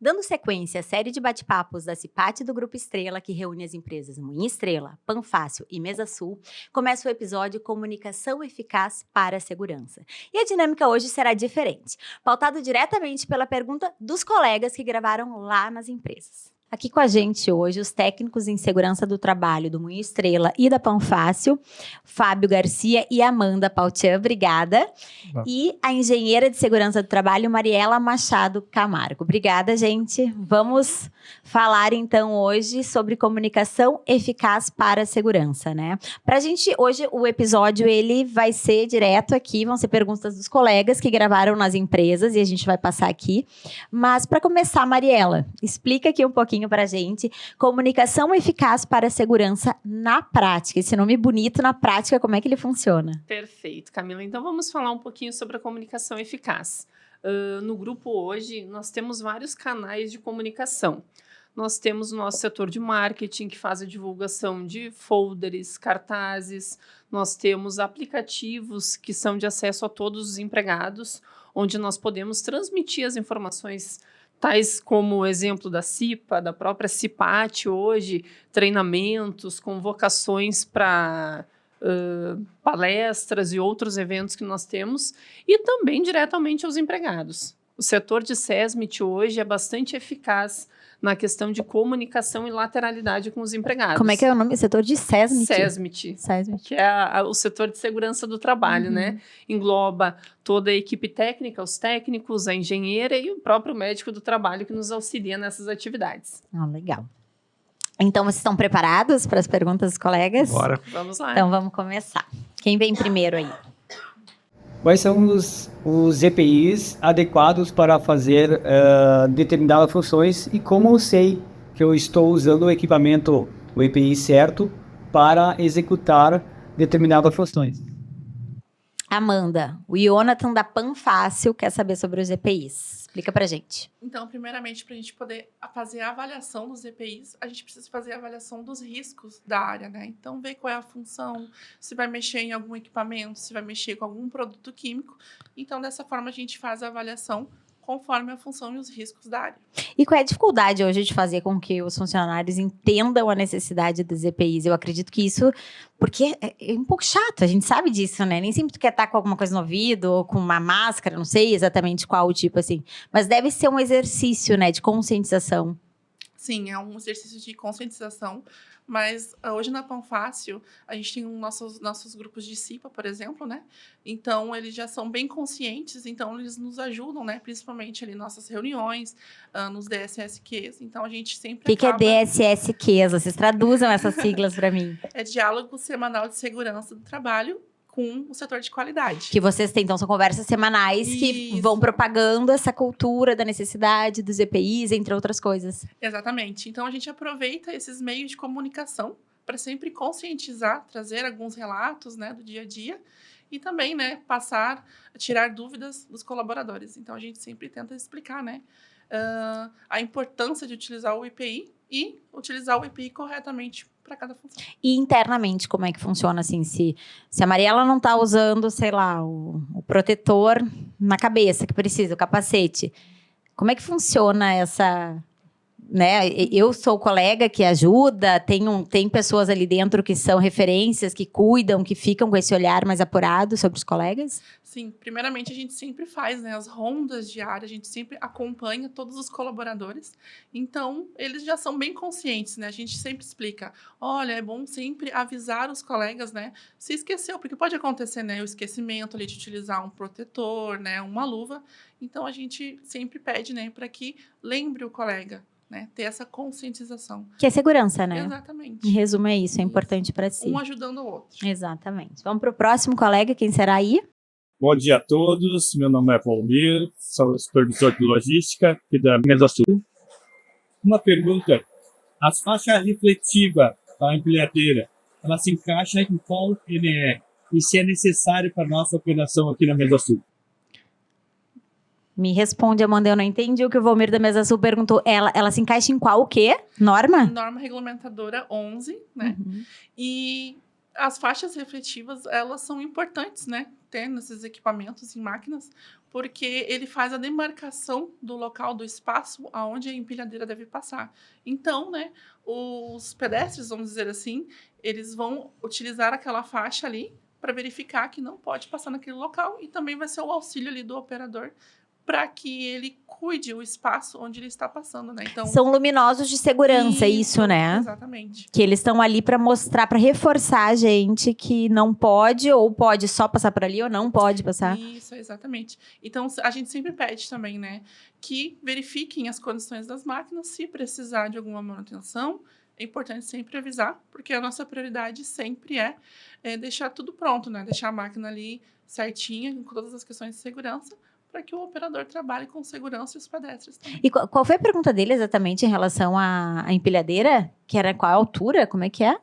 Dando sequência à série de bate-papos da CIPAT do Grupo Estrela, que reúne as empresas Moinho Estrela, Panfácil e Mesa Sul, começa o episódio Comunicação Eficaz para a Segurança. E a dinâmica hoje será diferente, pautado diretamente pela pergunta dos colegas que gravaram lá nas empresas. Aqui com a gente hoje os técnicos em segurança do trabalho do Moinho Estrela e da Panfácil, Fábio Garcia e Amanda Pautian, obrigada. E a engenheira de segurança do trabalho, Mariela Machado Camargo. Obrigada, gente. Vamos falar então hoje sobre comunicação eficaz para a segurança, né? Pra gente, hoje o episódio ele vai ser direto aqui, vão ser perguntas dos colegas que gravaram nas empresas e a gente vai passar aqui. Mas para começar, Mariela, explica aqui um pouquinho pra gente comunicação eficaz para a segurança na prática. Esse nome bonito na prática, como é que ele funciona? Perfeito, Camila. Então vamos falar um pouquinho sobre a comunicação eficaz. No grupo hoje, nós temos vários canais de comunicação. Nós temos o nosso setor de marketing, que faz a divulgação de folders, cartazes. Nós temos aplicativos que são de acesso a todos os empregados, onde nós podemos transmitir as informações, tais como o exemplo da CIPA, da própria CIPAT hoje, treinamentos, convocações para palestras e outros eventos que nós temos, e também diretamente aos empregados. O setor de SESMIT hoje é bastante eficaz na questão de comunicação e lateralidade com os empregados. Como é que é o nome? Setor de SESMIT? SESMIT, que é o setor de segurança do trabalho, né? Engloba toda a equipe técnica, os técnicos, a engenheira e o próprio médico do trabalho que nos auxilia nessas atividades. Legal. Então, vocês estão preparados para as perguntas dos colegas? Bora. Vamos lá. Então, vamos começar. Quem vem primeiro aí? Quais são os EPIs adequados para fazer determinadas funções e como eu sei que eu estou usando o equipamento, o EPI certo, para executar determinadas funções? Amanda, o Jonathan da Panfácil quer saber sobre os EPIs. Explica pra gente. Então, primeiramente, para a gente poder fazer a avaliação dos EPIs, a gente precisa fazer a avaliação dos riscos da área, né? Então, ver qual é a função, se vai mexer em algum equipamento, se vai mexer com algum produto químico. Então, dessa forma, a gente faz a avaliação conforme a função e os riscos da área. E qual é a dificuldade hoje de fazer com que os funcionários entendam a necessidade dos EPIs? Eu acredito que isso, porque é um pouco chato, a gente sabe disso, né? Nem sempre tu quer estar com alguma coisa no ouvido ou com uma máscara, não sei exatamente qual tipo, assim. Mas deve ser um exercício, né, de conscientização. Sim, é um exercício de conscientização, mas hoje na Panfácil, a gente tem nossos grupos de CIPA, por exemplo, né? Então, eles já são bem conscientes, então eles nos ajudam, né? Principalmente ali em nossas reuniões, nos DSSQs, então a gente sempre O que é DSSQs? Vocês traduzam essas siglas para mim. É Diálogo Semanal de Segurança do Trabalho com o setor de qualidade. Que vocês têm, então, são conversas semanais que vão propagando essa cultura da necessidade dos EPIs, entre outras coisas. Exatamente. Então, a gente aproveita esses meios de comunicação para sempre conscientizar, trazer alguns relatos, né, do dia a dia e também, né, tirar dúvidas dos colaboradores. Então, a gente sempre tenta explicar, né, a importância de utilizar o EPI e utilizar o EPI corretamente para cada função. E internamente, como é que funciona, assim, se a Mariela não está usando, sei lá, o protetor na cabeça, que precisa, o capacete, como é que funciona essa, né? Eu sou colega que ajuda, tem pessoas ali dentro que são referências, que cuidam, que ficam com esse olhar mais apurado sobre os colegas? Sim, primeiramente a gente sempre faz, né, as rondas diárias, a gente sempre acompanha todos os colaboradores, então eles já são bem conscientes, né, a gente sempre explica, olha, é bom sempre avisar os colegas, né, se esqueceu, porque pode acontecer, né, o esquecimento ali de utilizar um protetor, né, uma luva, então a gente sempre pede, né, para que lembre o colega, né, ter essa conscientização. Que é segurança, né? Exatamente. Em resumo é isso, é importante para si. Um ajudando o outro. Exatamente. Vamos para o próximo colega, quem será aí? Bom dia a todos, meu nome é Valmir, sou supervisor de logística aqui da Mesa Sul. Uma pergunta, as faixas refletivas para a empilhadeira, ela se encaixa em qual NE? E se é necessário para a nossa operação aqui na Mesa Sul? Me responde, Amanda, eu não entendi o que o Valmir da Mesa Sul perguntou. Ela se encaixa em qual o quê? Norma? Norma regulamentadora 11, né? E As faixas refletivas, elas são importantes, né, ter nesses equipamentos em máquinas, porque ele faz a demarcação do local, do espaço aonde a empilhadeira deve passar. Então, né, os pedestres, vamos dizer assim, eles vão utilizar aquela faixa ali para verificar que não pode passar naquele local e também vai ser o auxílio ali do operador para que ele cuide o espaço onde ele está passando, né? Então, São luminosos de segurança, isso, né? Exatamente. Que eles estão ali para mostrar, para reforçar a gente que não pode, ou pode só passar por ali, ou não pode passar. Isso, exatamente. Então, a gente sempre pede também, né, que verifiquem as condições das máquinas. Se precisar de alguma manutenção, é importante sempre avisar, porque a nossa prioridade sempre é deixar tudo pronto, né? Deixar a máquina ali certinha, com todas as questões de segurança, para que o operador trabalhe com segurança e os pedestres também. E qual foi a pergunta dele exatamente em relação à empilhadeira? Que era qual a altura? Como é que é?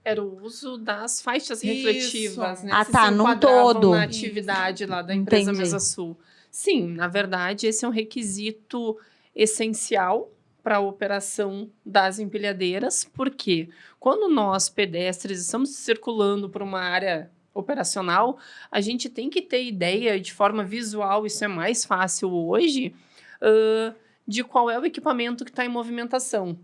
Era o uso das faixas Isso. refletivas, né? Ah, Se tá, se num enquadravam todo. na atividade lá da empresa Entendi. Mesa Sul. Sim, na verdade, esse é um requisito essencial para a operação das empilhadeiras, porque quando nós, pedestres, estamos circulando por uma área operacional, a gente tem que ter ideia de forma visual, isso é mais fácil hoje, de qual é o equipamento que está em movimentação.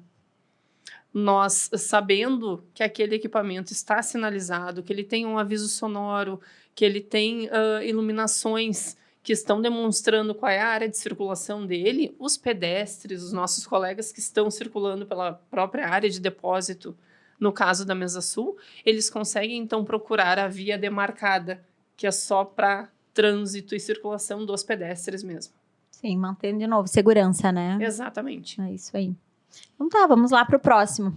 Nós, sabendo que aquele equipamento está sinalizado, que ele tem um aviso sonoro, que ele tem iluminações que estão demonstrando qual é a área de circulação dele, os pedestres, os nossos colegas que estão circulando pela própria área de depósito, no caso da Mesa Sul, eles conseguem, então, procurar a via demarcada, que é só para trânsito e circulação dos pedestres mesmo. Sim, mantendo de novo segurança, né? Exatamente. É isso aí. Então tá, vamos lá pro próximo.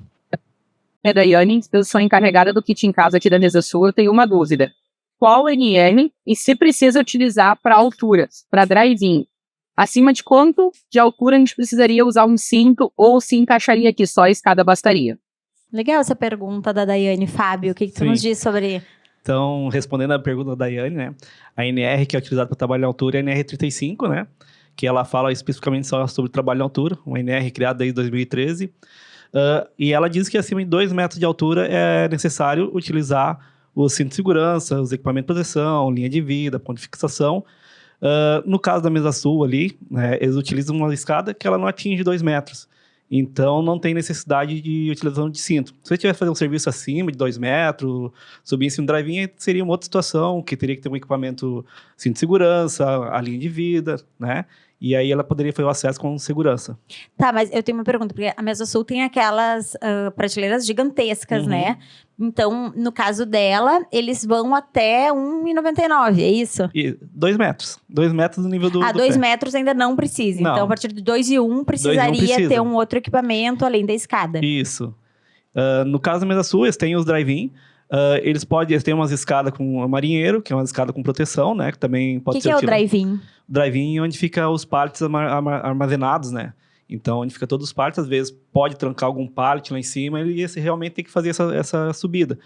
Daiane, eu sou encarregada do kit em casa aqui da Mesa Sul, eu tenho uma dúvida. Qual NR e se precisa utilizar para alturas, para drive-in? Acima de quanto de altura a gente precisaria usar um cinto ou se encaixaria aqui só a escada bastaria? Legal essa pergunta da Daiane. Fábio, o que tu Sim. nos diz sobre... Então, respondendo a pergunta da Daiane, né? A NR que é utilizada para trabalho em altura é a NR35, né? Que ela fala especificamente só sobre trabalho em altura, uma NR criada desde 2013. E ela diz que acima de 2 metros de altura é necessário utilizar o cinto de segurança, os equipamentos de proteção, linha de vida, ponto de fixação. No caso da Mesa Sul ali, né, eles utilizam uma escada que ela não atinge 2 metros. Então, não tem necessidade de utilização de cinto. Se você tiver que fazer um serviço acima de 2 metros, subir em cima do drive-in, seria uma outra situação, que teria que ter um equipamento cinto de segurança, a linha de vida, né? E aí ela poderia fazer o acesso com segurança. Tá, mas eu tenho uma pergunta, porque a Mesa Sul tem aquelas prateleiras gigantescas, Uhum. né? Então, no caso dela, eles vão até 1,99, é isso? E 2 metros. 2 metros do nível do 2 pé. metros ainda não precisa. Não. Então, a partir de 2,1 precisaria precisa. ter um outro equipamento além da escada. Isso. No caso da Mesa Sul, eles têm os drive-in. Eles têm umas escadas com marinheiro, que é uma escada com proteção, né? Que também O pode que ser é o utilizado. drive-in? Drive-in é onde fica os pallets armazenados, né? Então, onde fica todos os pallets, às vezes pode trancar algum pallet lá em cima e esse realmente tem que fazer essa subida.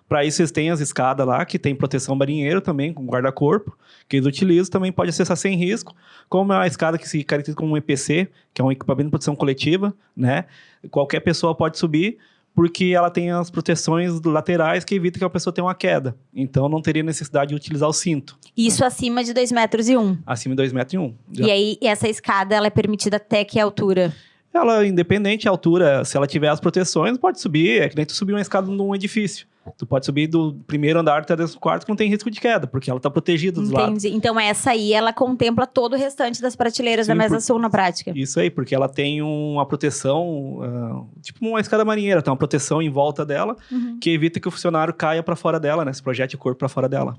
Para isso, eles têm as escadas lá, que tem proteção marinheiro também, com guarda-corpo, que eles utilizam, também pode acessar sem risco, como a escada que se caracteriza como um EPC, que é um equipamento de proteção coletiva, né? Qualquer pessoa pode subir, porque ela tem as proteções laterais que evitam que a pessoa tenha uma queda. Então, não teria necessidade de utilizar o cinto. Isso acima de 2,1 metros. Acima de 2 metros e 1. E aí, essa escada, ela é permitida até que altura? Ela, independente da altura, se ela tiver as proteções, pode subir. É que nem tu subir uma escada num edifício. Tu pode subir do primeiro andar até o quarto que não tem risco de queda, porque ela está protegida dos lados. Entendi. Então, essa aí, ela contempla todo o restante das prateleiras da Sim, Mesa Sul na prática. Isso aí, porque ela tem uma proteção, tipo uma escada marinheira, tem uma proteção em volta dela, que evita que o funcionário caia para fora dela, né? Se projete o corpo para fora dela.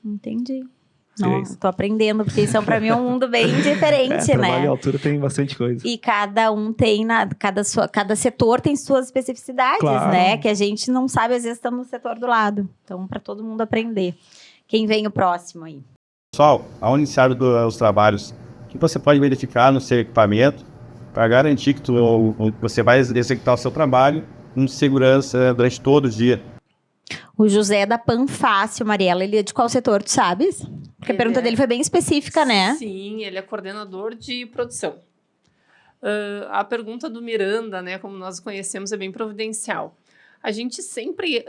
Entendi. Seria Não, isso. tô aprendendo, porque isso pra mim é um mundo bem diferente, Trabalho né? em altura tem bastante coisa. E cada um tem, cada setor tem suas especificidades, Claro. né? Que a gente não sabe, às vezes, estamos no setor do lado. Então, para todo mundo aprender. Quem vem o próximo aí? Pessoal, ao iniciar os trabalhos, o que você pode verificar no seu equipamento para garantir que você vai executar o seu trabalho com segurança durante todo o dia? O José é da Panfácio, Mariela. Ele é de qual setor, tu sabes? Porque a Ele pergunta é- dele foi bem específica, né? Sim, ele é coordenador de produção. A pergunta do Miranda, né, como nós conhecemos, é bem providencial. A gente sempre,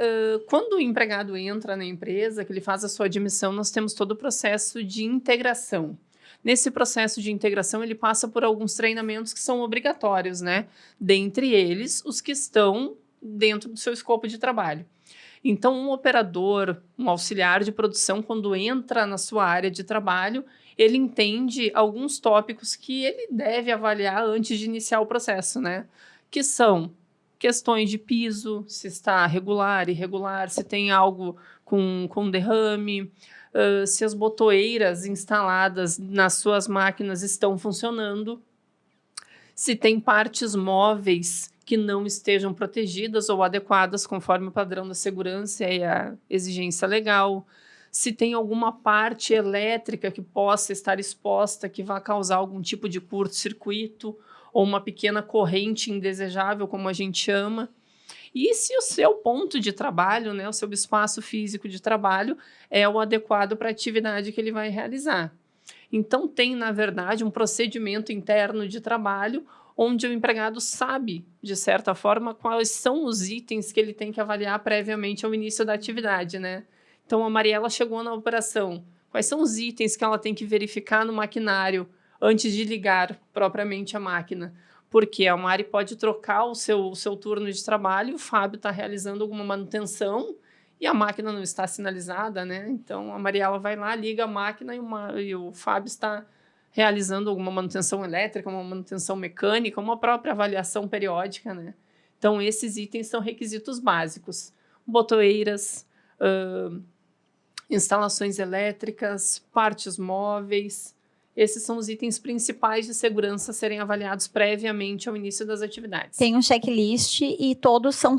quando o empregado entra na empresa, que ele faz a sua admissão, nós temos todo o processo de integração. Nesse processo de integração, ele passa por alguns treinamentos que são obrigatórios, né? Dentre eles, os que estão dentro do seu escopo de trabalho. Então, um operador, um auxiliar de produção, quando entra na sua área de trabalho, ele entende alguns tópicos que ele deve avaliar antes de iniciar o processo, né? Que são questões de piso, se está regular, irregular, se tem algo com derrame, se as botoeiras instaladas nas suas máquinas estão funcionando, se tem partes móveis que não estejam protegidas ou adequadas conforme o padrão da segurança e a exigência legal, se tem alguma parte elétrica que possa estar exposta, que vai causar algum tipo de curto-circuito ou uma pequena corrente indesejável, como a gente chama. E se o seu ponto de trabalho, né, o seu espaço físico de trabalho, é o adequado para a atividade que ele vai realizar. Então, tem, na verdade, um procedimento interno de trabalho onde o empregado sabe, de certa forma, quais são os itens que ele tem que avaliar previamente ao início da atividade, né? Então, a Mariela chegou na operação. Quais são os itens que ela tem que verificar no maquinário antes de ligar propriamente a máquina? Porque a Mari pode trocar o seu turno de trabalho, o Fábio está realizando alguma manutenção e a máquina não está sinalizada, né? Então, a Mariela vai lá, liga a máquina e o Fábio está realizando alguma manutenção elétrica, uma manutenção mecânica, uma própria avaliação periódica, né? Então, esses itens são requisitos básicos. Botoeiras, instalações elétricas, partes móveis. Esses são os itens principais de segurança a serem avaliados previamente ao início das atividades. Tem um checklist e todos são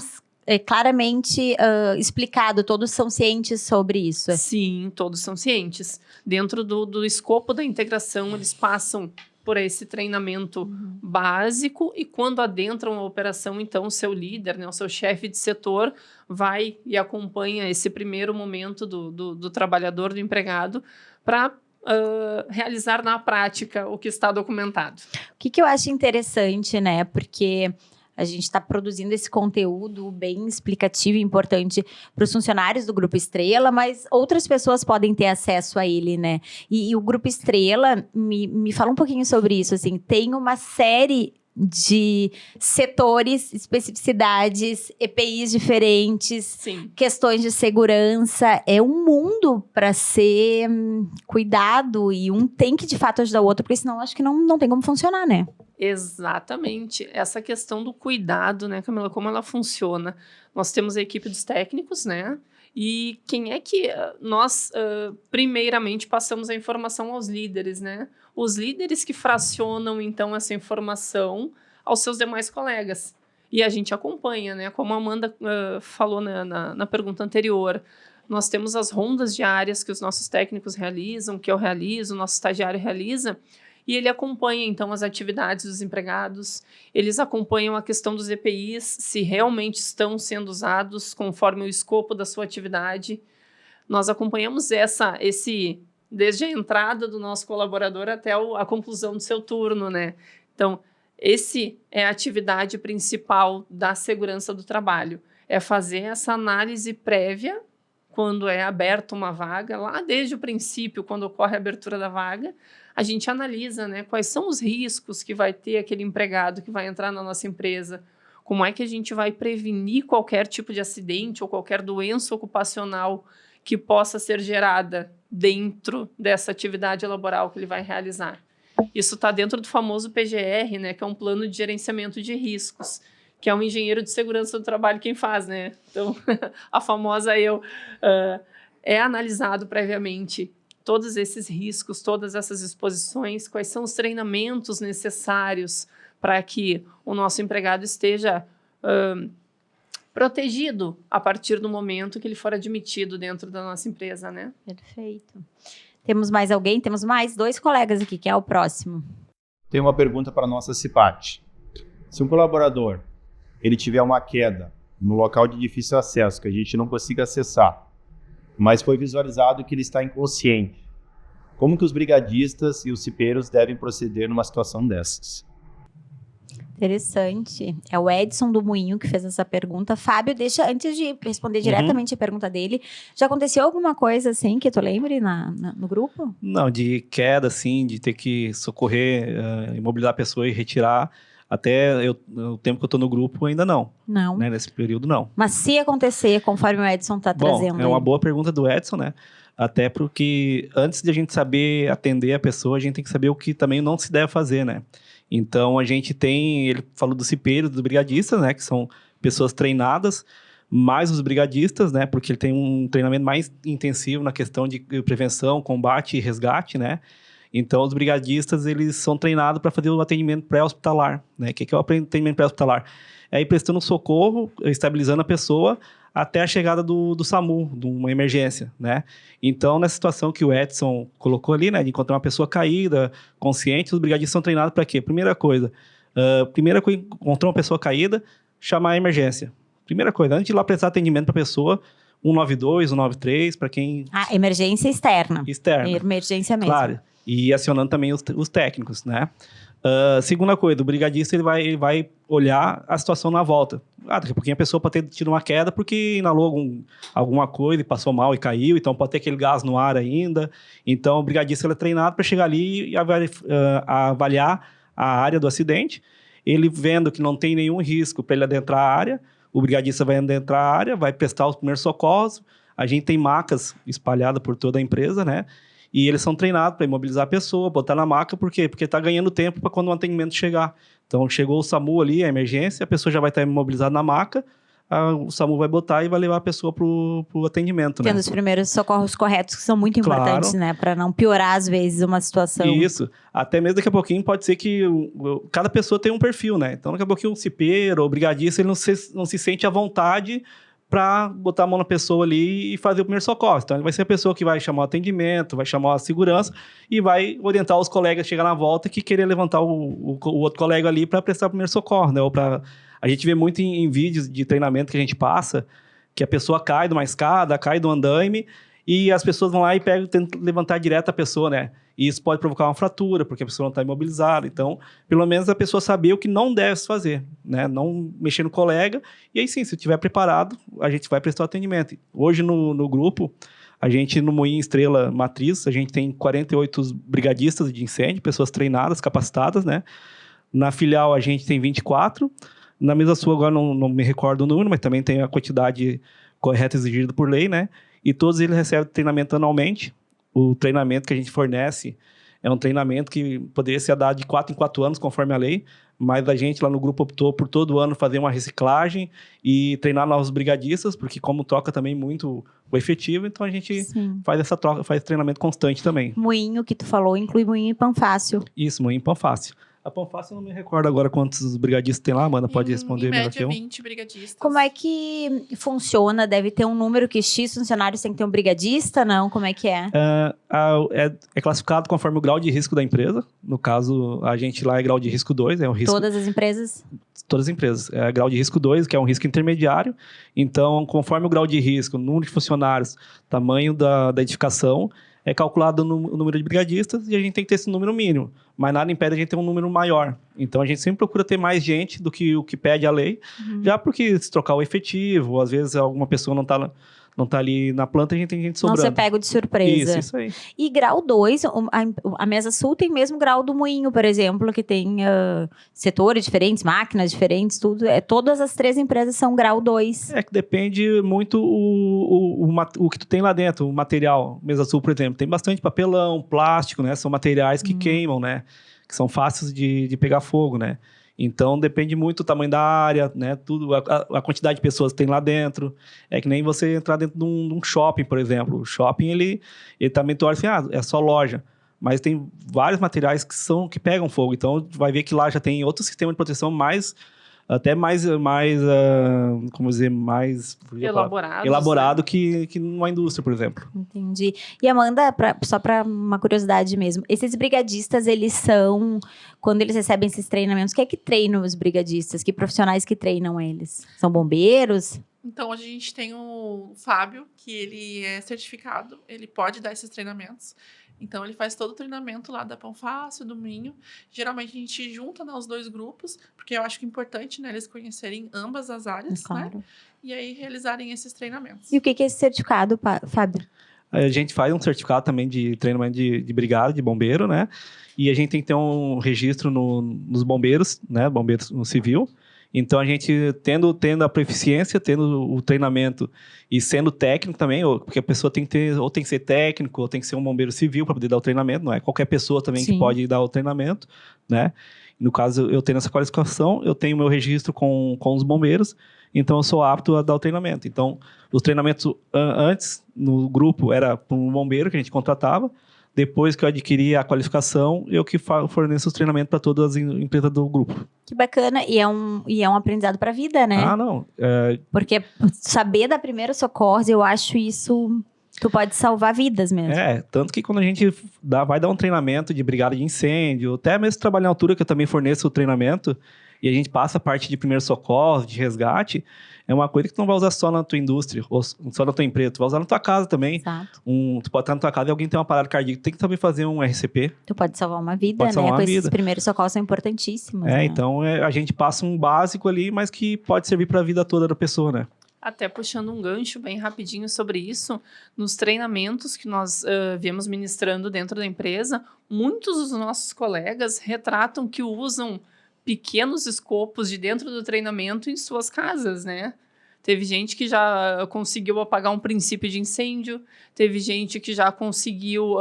claramente explicados, todos são cientes sobre isso. Sim, todos são cientes. Dentro do escopo da integração, eles passam por esse treinamento básico e quando adentram a operação, então, o seu líder, né, o seu chefe de setor, vai e acompanha esse primeiro momento do trabalhador, do empregado, para realizar na prática o que está documentado. O que eu acho interessante, né? Porque a gente está produzindo esse conteúdo bem explicativo e importante para os funcionários do Grupo Estrela, mas outras pessoas podem ter acesso a ele, né? E o Grupo Estrela, me fala um pouquinho sobre isso, assim, tem uma série de setores, especificidades, EPIs diferentes, Sim. questões de segurança. É um mundo para ser cuidado e um tem que, de fato, ajudar o outro, porque senão acho que não tem como funcionar, né? Exatamente. Essa questão do cuidado, né, Camila, como ela funciona. Nós temos a equipe dos técnicos, né? E quem é que nós, primeiramente, passamos a informação aos líderes, né? Os líderes que fracionam, então, essa informação aos seus demais colegas. E a gente acompanha, né? Como a Amanda falou na pergunta anterior, nós temos as rondas diárias que os nossos técnicos realizam, que eu realizo, o nosso estagiário realiza, e ele acompanha, então, as atividades dos empregados, eles acompanham a questão dos EPIs, se realmente estão sendo usados conforme o escopo da sua atividade. Nós acompanhamos desde a entrada do nosso colaborador até a conclusão do seu turno, né? Então, esse é a atividade principal da segurança do trabalho, é fazer essa análise prévia quando é aberta uma vaga, lá desde o princípio, quando ocorre a abertura da vaga, a gente analisa, né, quais são os riscos que vai ter aquele empregado que vai entrar na nossa empresa, como é que a gente vai prevenir qualquer tipo de acidente ou qualquer doença ocupacional que possa ser gerada dentro dessa atividade laboral que ele vai realizar. Isso está dentro do famoso PGR, né, que é um plano de gerenciamento de riscos, que é um engenheiro de segurança do trabalho quem faz, né? Então, a famosa é analisado previamente todos esses riscos, todas essas exposições, quais são os treinamentos necessários para que o nosso empregado esteja protegido a partir do momento que ele for admitido dentro da nossa empresa, né? Perfeito. Temos mais alguém? Temos mais 2 colegas aqui, que é o próximo. Tem uma pergunta para a nossa CIPAT. Se um colaborador ele tiver uma queda no local de difícil acesso, que a gente não consiga acessar, mas foi visualizado que ele está inconsciente, como que os brigadistas e os cipeiros devem proceder numa situação dessas? Interessante. É o Edson do Moinho que fez essa pergunta. Fábio, deixa, antes de responder diretamente a pergunta dele, já aconteceu alguma coisa assim que tu lembre no grupo? Não, de queda, assim, de ter que socorrer, imobilizar a pessoa e retirar. Até o tempo que eu tô no grupo, ainda não. Não. Né? Nesse período, não. Mas se acontecer, conforme o Edson tá trazendo. É uma aí. boa pergunta do Edson, né? Até porque antes de a gente saber atender a pessoa, a gente tem que saber o que também não se deve fazer, né? Então, a gente tem, ele falou do cipeiro, dos brigadistas, né? Que são pessoas treinadas, mais os brigadistas, né? Porque ele tem um treinamento mais intensivo na questão de prevenção, combate e resgate, né? Então, os brigadistas, eles são treinados para fazer o atendimento pré-hospitalar, né? O que é o atendimento pré-hospitalar? É ir prestando socorro, estabilizando a pessoa até a chegada do SAMU, de uma emergência, né? Então, nessa situação que o Edson colocou ali, né? De encontrar uma pessoa caída, consciente, os brigadistas são treinados para quê? Primeira coisa, encontrou uma pessoa caída, chamar a emergência. Primeira coisa, antes de ir lá prestar atendimento para a pessoa, 192, 193, para quem... Emergência externa. Externa. Emergência mesmo. Claro. E acionando também os técnicos, né? Segunda coisa, o brigadista ele vai olhar a situação na volta. Daqui a pouquinho a pessoa pode ter tido uma queda porque inalou alguma coisa e passou mal e caiu, então pode ter aquele gás no ar ainda. Então o brigadista ele é treinado para chegar ali e avaliar a área do acidente. Ele vendo que não tem nenhum risco para ele adentrar a área, o brigadista vai adentrar a área, vai prestar os primeiros socorros. A gente tem macas espalhadas por toda a empresa, né? E eles são treinados para imobilizar a pessoa, botar na maca, por quê? Porque está ganhando tempo para quando o atendimento chegar. Então, chegou o SAMU ali, a emergência, a pessoa já vai estar imobilizada na maca, o SAMU vai botar e vai levar a pessoa para o atendimento, né? Tendo os primeiros socorros corretos, que são muito importantes, né? Para não piorar, às vezes, uma situação. Isso. Até mesmo daqui a pouquinho pode ser que cada pessoa tem um perfil, né? Então, daqui a pouquinho um cipeiro ou brigadista, ele não se sente à vontade para botar a mão na pessoa ali e fazer o primeiro socorro. Então, ele vai ser a pessoa que vai chamar o atendimento, vai chamar a segurança e vai orientar os colegas a chegar na volta que querer levantar o outro colega ali para prestar o primeiro socorro, né? A gente vê muito em vídeos de treinamento que a gente passa, que a pessoa cai de uma escada, cai do andaime, e as pessoas vão lá e tentam levantar direto a pessoa, né? E isso pode provocar uma fratura, porque a pessoa não está imobilizada. Então, pelo menos a pessoa saber o que não deve fazer, né? Não mexer no colega. E aí sim, se estiver preparado, a gente vai prestar o atendimento. Hoje no grupo, a gente no Moinho Estrela Matriz, a gente tem 48 brigadistas de incêndio, pessoas treinadas, capacitadas, né? Na filial a gente tem 24. Na Mesa Sul agora não me recordo o número, mas também tem a quantidade correta exigida por lei, né? E todos eles recebem treinamento anualmente. O treinamento que a gente fornece é um treinamento que poderia ser dado de 4 em 4 anos, conforme a lei, mas a gente lá no grupo optou por todo ano fazer uma reciclagem e treinar novos brigadistas, porque como troca também muito o efetivo, então a gente faz essa troca, faz treinamento constante também. Moinho, que tu falou, inclui Moinho e Panfácio. Isso, Moinho e Panfácio. A Panfácio eu não me recordo agora quantos brigadistas tem lá, Amanda, pode responder melhor que eu. Em média, 20 brigadistas. Como é que funciona? Deve ter um número que X funcionários tem que ter um brigadista, não? Como é que é? É classificado conforme o grau de risco da empresa. No caso, a gente lá é grau de risco 2, é um risco... Todas as empresas? Todas as empresas. É grau de risco 2, que é um risco intermediário. Então, conforme o grau de risco, número de funcionários, tamanho da edificação, é calculado o número de brigadistas e a gente tem que ter esse número mínimo. Mas nada impede a gente ter um número maior. Então, a gente sempre procura ter mais gente do que o que pede a lei, já porque se trocar o efetivo, ou às vezes alguma pessoa não está ali na planta, a gente tem gente sobrando. Não ser pego de surpresa. Isso aí. E grau 2, a Mesa Sul tem mesmo grau do Moinho, por exemplo, que tem setores diferentes, máquinas diferentes, tudo. Todas as 3 empresas são grau 2. É que depende muito o que tu tem lá dentro, o material. Mesa Sul, por exemplo, tem bastante papelão, plástico, né? São materiais que queimam, né? Que são fáceis de pegar fogo, né? Então, depende muito do tamanho da área, né? Tudo, a quantidade de pessoas que tem lá dentro. É que nem você entrar dentro de um shopping, por exemplo. O shopping, ele também tu olha assim, é só loja. Mas tem vários materiais que pegam fogo. Então, vai ver que lá já tem outro sistema de proteção mais como dizer, mais elaborado que numa indústria, por exemplo. Entendi. E Amanda, só para uma curiosidade mesmo, esses brigadistas, eles são, quando eles recebem esses treinamentos, quem é que treina os brigadistas? Que profissionais que treinam eles? São bombeiros? Então, hoje a gente tem o Fábio, que ele é certificado, ele pode dar esses treinamentos. Então, ele faz todo o treinamento lá da Pão Fácil, do Minho. Geralmente, a gente junta, né, os 2 grupos, porque eu acho que é importante, né, eles conhecerem ambas as áreas, né? Claro. E aí, realizarem esses treinamentos. E o que é esse certificado, Fábio? A gente faz um certificado também de treinamento de brigada, de bombeiro, né? E a gente tem que ter um registro nos bombeiros, né? Bombeiros no civil. Então, a gente tendo a proficiência, tendo o treinamento e sendo técnico também, porque a pessoa tem que ter, ou tem que ser técnico, ou tem que ser um bombeiro civil para poder dar o treinamento, não é qualquer pessoa também Sim. que pode dar o treinamento, né? No caso, eu tenho essa qualificação, eu tenho meu registro com os bombeiros, então eu sou apto a dar o treinamento. Então, os treinamentos antes, no grupo, era para um bombeiro que a gente contratava. Depois que eu adquiri a qualificação, eu que forneço os treinamentos para todas as empresas do grupo. Que bacana. E é um aprendizado para a vida, né? Ah, não. Porque saber dar primeiros socorros, eu acho isso... Tu pode salvar vidas mesmo. Tanto que quando a gente vai dar um treinamento de brigada de incêndio, até mesmo trabalho em altura, que eu também forneço o treinamento, e a gente passa a parte de primeiro socorro, de resgate, é uma coisa que tu não vai usar só na tua indústria, ou só na tua empresa, tu vai usar na tua casa também. Exato. Tu pode estar na tua casa e alguém tem uma parada cardíaca, tu tem que saber fazer um RCP. Tu pode salvar uma vida, Pode salvar né? uma Esses vida. primeiros socorros são importantíssimos. né? Então a gente passa um básico ali, mas que pode servir para a vida toda da pessoa, né? Até puxando um gancho bem rapidinho sobre isso, nos treinamentos que nós viemos ministrando dentro da empresa, muitos dos nossos colegas retratam que usam pequenos escopos de dentro do treinamento em suas casas, né? Teve gente que já conseguiu apagar um princípio de incêndio, teve gente que já conseguiu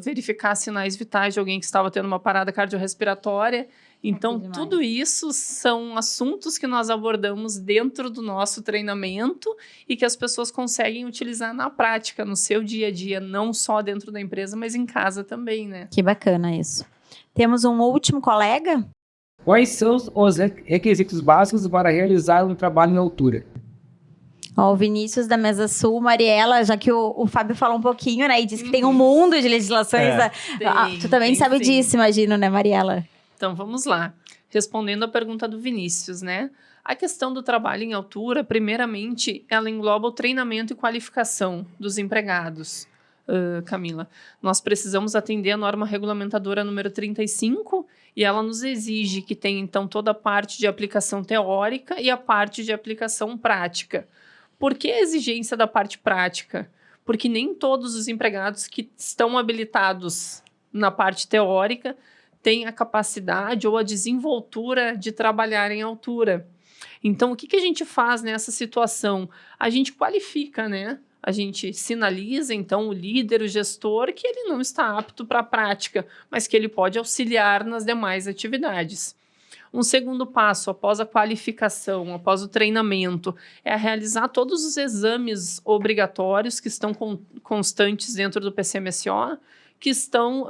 verificar sinais vitais de alguém que estava tendo uma parada cardiorrespiratória. Então, demais. tudo isso são assuntos que nós abordamos dentro do nosso treinamento e que as pessoas conseguem utilizar na prática, no seu dia a dia, não só dentro da empresa, mas em casa também, né? Que bacana isso. Temos um último colega? Quais são os requisitos básicos para realizar um trabalho em altura? Ó, o Vinícius da Mesa Sul, Mariela, já que o Fábio falou um pouquinho, né? E disse que tem um mundo de legislações. Tu também sabe sim. disso, imagino, né, Mariela? Então, vamos lá. Respondendo a pergunta do Vinícius, né? A questão do trabalho em altura, primeiramente, ela engloba o treinamento e qualificação dos empregados. Camila, nós precisamos atender a norma regulamentadora número 35 e ela nos exige que tenha, então, toda a parte de aplicação teórica e a parte de aplicação prática. Por que a exigência da parte prática? Porque nem todos os empregados que estão habilitados na parte teórica têm a capacidade ou a desenvoltura de trabalhar em altura. Então, o que a gente faz nessa situação? A gente qualifica, né? A gente sinaliza, então, o líder, o gestor, que ele não está apto para a prática, mas que ele pode auxiliar nas demais atividades. Um segundo passo, após a qualificação, após o treinamento, é realizar todos os exames obrigatórios que estão constantes dentro do PCMSO, que estão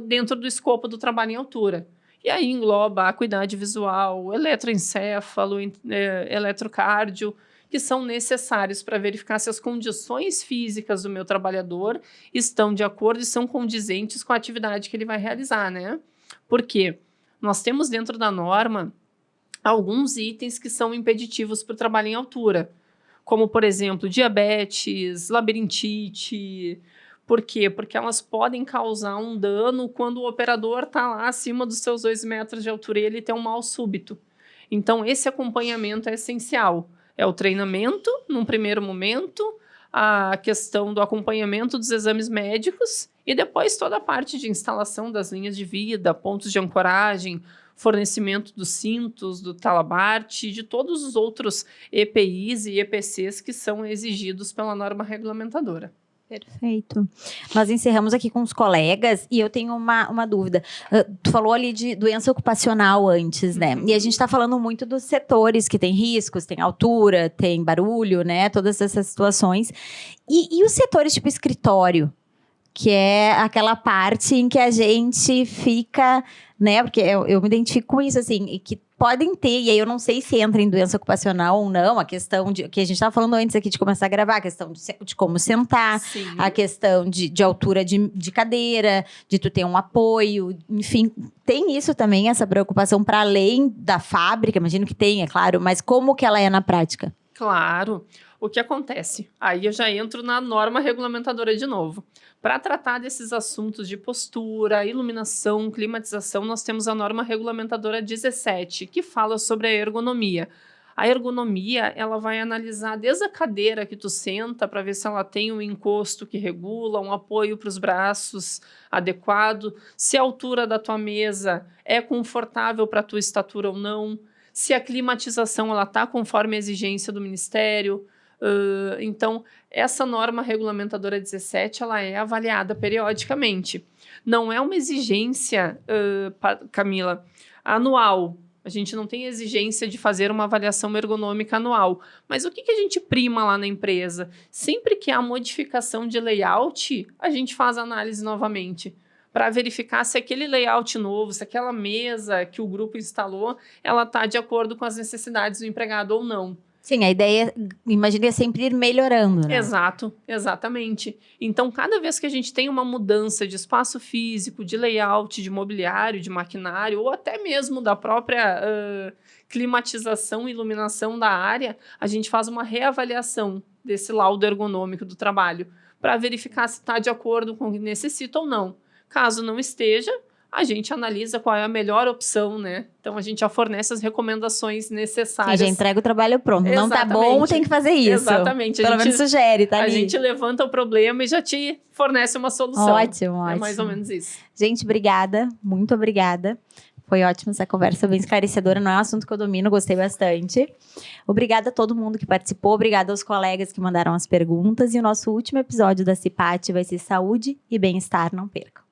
dentro do escopo do trabalho em altura. E aí engloba a acuidade visual, eletroencefalo, eletrocardio, que são necessários para verificar se as condições físicas do meu trabalhador estão de acordo e são condizentes com a atividade que ele vai realizar, né? Por quê? Nós temos dentro da norma alguns itens que são impeditivos para o trabalho em altura, como, por exemplo, diabetes, labirintite. Por quê? Porque elas podem causar um dano quando o operador está lá acima dos seus 2 metros de altura e ele tem um mal súbito. Então, esse acompanhamento é essencial. É o treinamento, num primeiro momento, a questão do acompanhamento dos exames médicos e depois toda a parte de instalação das linhas de vida, pontos de ancoragem, fornecimento dos cintos, do talabarte, de todos os outros EPIs e EPCs que são exigidos pela norma regulamentadora. Perfeito. Nós encerramos aqui com os colegas e eu tenho uma dúvida. Tu falou ali de doença ocupacional antes, né? E a gente está falando muito dos setores que tem riscos, tem altura, tem barulho, né? Todas essas situações. E os setores tipo escritório? Que é aquela parte em que a gente fica, né? Porque eu me identifico com isso, assim, e que podem ter, e aí eu não sei se entra em doença ocupacional ou não, a questão de, que a gente estava falando antes aqui de começar a gravar, a questão de como sentar, Sim. a questão de altura de cadeira, de tu ter um apoio, enfim, tem isso também, essa preocupação para além da fábrica, imagino que tem, é claro, mas como que ela é na prática? Claro. O que acontece? Aí eu já entro na norma regulamentadora de novo. Para tratar desses assuntos de postura, iluminação, climatização, nós temos a norma regulamentadora 17, que fala sobre a ergonomia. A ergonomia, ela vai analisar desde a cadeira que tu senta para ver se ela tem um encosto que regula, um apoio para os braços adequado, se a altura da tua mesa é confortável para a tua estatura ou não, se a climatização ela está conforme a exigência do Ministério. Então, essa norma regulamentadora 17, ela é avaliada periodicamente. Não é uma exigência, Camila, anual. A gente não tem exigência de fazer uma avaliação ergonômica anual. Mas o que a gente prima lá na empresa? Sempre que há modificação de layout, a gente faz análise novamente, para verificar se aquele layout novo, se aquela mesa que o grupo instalou, ela está de acordo com as necessidades do empregado ou não. Sim, a ideia, imagina, é sempre ir melhorando, né? Exato, exatamente. Então, cada vez que a gente tem uma mudança de espaço físico, de layout, de mobiliário, de maquinário, ou até mesmo da própria climatização e iluminação da área, a gente faz uma reavaliação desse laudo ergonômico do trabalho, para verificar se está de acordo com o que necessita ou não. Caso não esteja, a gente analisa qual é a melhor opção, né? Então, a gente já fornece as recomendações necessárias. Sim, já entrega o trabalho pronto. Exatamente. Não tá bom, tem que fazer isso. Exatamente. Pelo menos sugere, tá ali. A gente levanta o problema e já te fornece uma solução. Ótimo, ótimo. É mais ou menos isso. Gente, obrigada. Muito obrigada. Foi ótima essa conversa, bem esclarecedora. Não é um assunto que eu domino, gostei bastante. Obrigada a todo mundo que participou. Obrigada aos colegas que mandaram as perguntas. E o nosso último episódio da CIPAT vai ser Saúde e Bem-Estar. Não percam.